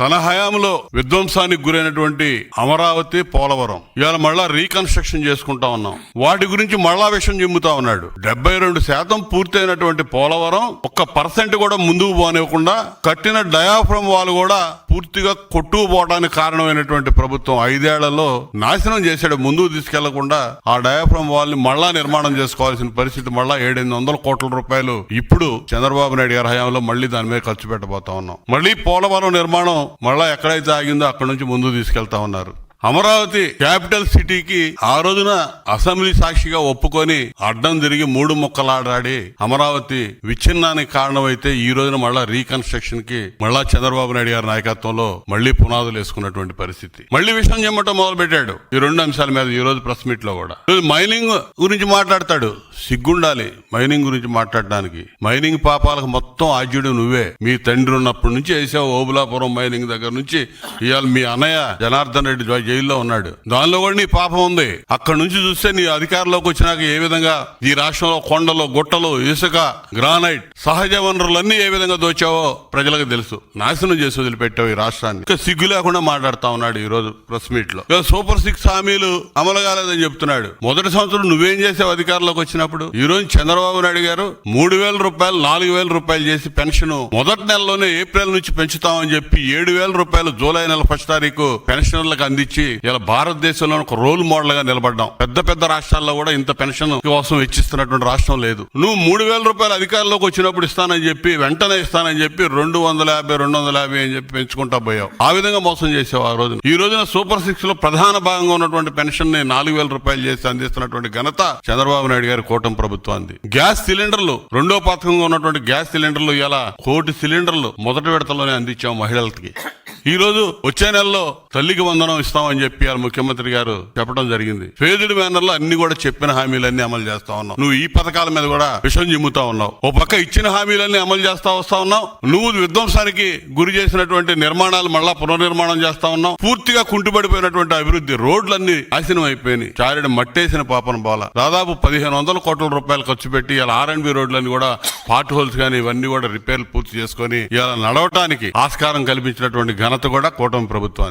తన హయాంలో విధ్వంసానికి గురైనటువంటి అమరావతి, పోలవరం ఇవాళ మళ్ళా రీకన్స్ట్రక్షన్ చేసుకుంటా ఉన్నాం. వాటి గురించి మళ్ళా విషయం చెబుతా ఉన్నాడు. 72% పూర్తయినటువంటి పోలవరం 1% కూడా ముందుకు పోనివ్వకుండా కట్టిన డయాఫ్రమ్ వాల్ కూడా పూర్తిగా కొట్టుకుపోవడానికి కారణమైనటువంటి ప్రభుత్వం 5 ఏళ్లలో నాశనం చేశాడు. ముందుకు తీసుకెళ్లకుండా ఆ డయాఫ్రమ్ వాల్ ని మళ్ళా నిర్మాణం చేసుకోవాల్సిన పరిస్థితి మళ్ళా 700 కోట్ల రూపాయలు ఇప్పుడు చంద్రబాబు నాయుడు గారి హయాంలో మళ్ళీ దాని మీద ఖర్చు పెట్టబోతా ఉన్నాం. మళ్ళీ పోలవరం నిర్మాణం మళ్ళా ఎక్కడైతే ఆగిందో అక్కడ నుంచి ముందుకు తీసుకెళ్తా ఉన్నారు. అమరావతి క్యాపిటల్ సిటీకి ఆ రోజున అసెంబ్లీ సాక్షిగా ఒప్పుకొని అడ్డం తిరిగి 3 ముక్కలాడాడి అమరావతి విచ్ఛిన్నానికి కారణమైతే ఈ రోజున మళ్ళా రీకన్స్ట్రక్షన్ కి మళ్ళా చంద్రబాబు నాయుడు గారి నాయకత్వంలో మళ్లీ పునాదులు వేసుకున్నటువంటి పరిస్థితి. మళ్లీ విషయం చెప్పటం మొదలు పెట్టాడు. ఈ 2 అంశాల మీద ఈ రోజు ప్రెస్ మీట్ లో కూడా మైనింగ్ గురించి మాట్లాడతాడు. సిగ్గుండాలి మైనింగ్ గురించి మాట్లాడడానికి. మైనింగ్ పాపాలకు మొత్తం ఆద్యుడు నువ్వే. మీ తండ్రి ఉన్నప్పటి నుంచి వేసావు. ఓబులాపురం మైనింగ్ దగ్గర నుంచి ఇవాళ మీ అన్నయ్య జనార్దన్ రెడ్డి జైల్లో ఉన్నాడు. దానిలో కూడా నీ పాపం ఉంది. అక్కడ నుంచి చూస్తే నీ అధికారంలోకి వచ్చినాక ఏ విధంగా ఈ రాష్ట్రంలో కొండలు, గుట్టలు, ఇసుక, గ్రానైట్, సహజ వనరులన్నీ ఏ విధంగా దోచావో ప్రజలకు తెలుసు. నాశనం చేసి వదిలిపెట్టావు ఈ రాష్ట్రాన్ని. ఇంకా సిగ్గు లేకుండా మాట్లాడుతా ఉన్నాడు ఈ రోజు ప్రెస్ మీట్ లో. సూపర్ 6 హామీలు అమలు కాలేదని చెప్తున్నాడు. మొదటి సంవత్సరం నువ్వేం చేసావు అధికారంలోకి వచ్చినప్పుడు? ఈ రోజు చంద్రబాబు నాయుడు గారు 3,000 రూపాయలు 4,000 రూపాయలు చేసి పెన్షన్ మొదటి నెలలోనే ఏప్రిల్ నుంచి పెంచుతామని చెప్పి 7,000 రూపాయలు జూలై నెల 1వ తారీఖు పెన్షనర్లకు అందించి ఇలా భారతదేశంలో ఒక రోల్ మోడల్ గా నిలబడ్డాం. పెద్ద రాష్ట్రాల్లో కూడా ఇంత పెన్షన్ కోసం వెచ్చిస్తున్నటువంటి రాష్ట్రం లేదు. నువ్వు 3,000 రూపాయలు అధికారంలోకి వచ్చినప్పుడు ఇస్తానని చెప్పి వెంటనే ఇస్తానని చెప్పి 250 అని చెప్పి పెంచుకుంటా పోయావు. ఆ విధంగా మోసం చేసావు ఆ రోజు. ఈ రోజున సూపర్ 6 లో ప్రధాన భాగంగా ఉన్నటువంటి పెన్షన్ ని 4,000 రూపాయలు చేసి అందిస్తున్నటువంటి ఘనత చంద్రబాబు నాయుడు గారి కూటమి ప్రభుత్వాన్ని. గ్యాస్ సిలిండర్లు 2వ పథకంగా ఉన్నటువంటి గ్యాస్ సిలిండర్లు ఇలా 1 కోటి సిలిండర్లు మొదటి విడతలోనే అందించాం మహిళలకి. ఈ రోజు వచ్చే నెలలో తల్లికి వందనం ఇస్తామని చెప్పి ముఖ్యమంత్రి గారు చెప్పడం జరిగింది. ఫేజ్డ్ మేనర్ లో అన్ని కూడా చెప్పిన హామీలన్నీ అమలు చేస్తా ఉన్నావు. నువ్వు ఈ పథకాల మీద కూడా విషం చిమ్ముతా ఉన్నావు. ఓ పక్క ఇచ్చిన హామీలన్నీ అమలు చేస్తా వస్తా ఉన్నావు. నువ్వు విధ్వంసానికి గురి చేసినటువంటి నిర్మాణాలు మళ్ళా పునర్నిర్మాణం చేస్తా ఉన్నావు. పూర్తిగా కుంటుపడిపోయినటువంటి అభివృద్ధి, రోడ్లన్నీ నాశనం అయిపోయినాయి. చారిడి మట్టేసిన పాపన పోల. దాదాపు 1,500 కోట్ల రూపాయలు ఖర్చు పెట్టి ఇలా R&B రోడ్లన్నీ కూడా పార్ట్ హోల్స్ కానీ ఇవన్నీ కూడా రిపేర్లు పూర్తి చేసుకొని ఇలా నడవటానికి ఆస్కారం కల్పించినటువంటి ఘనత కూడా కూటమి ప్రభుత్వాన్ని.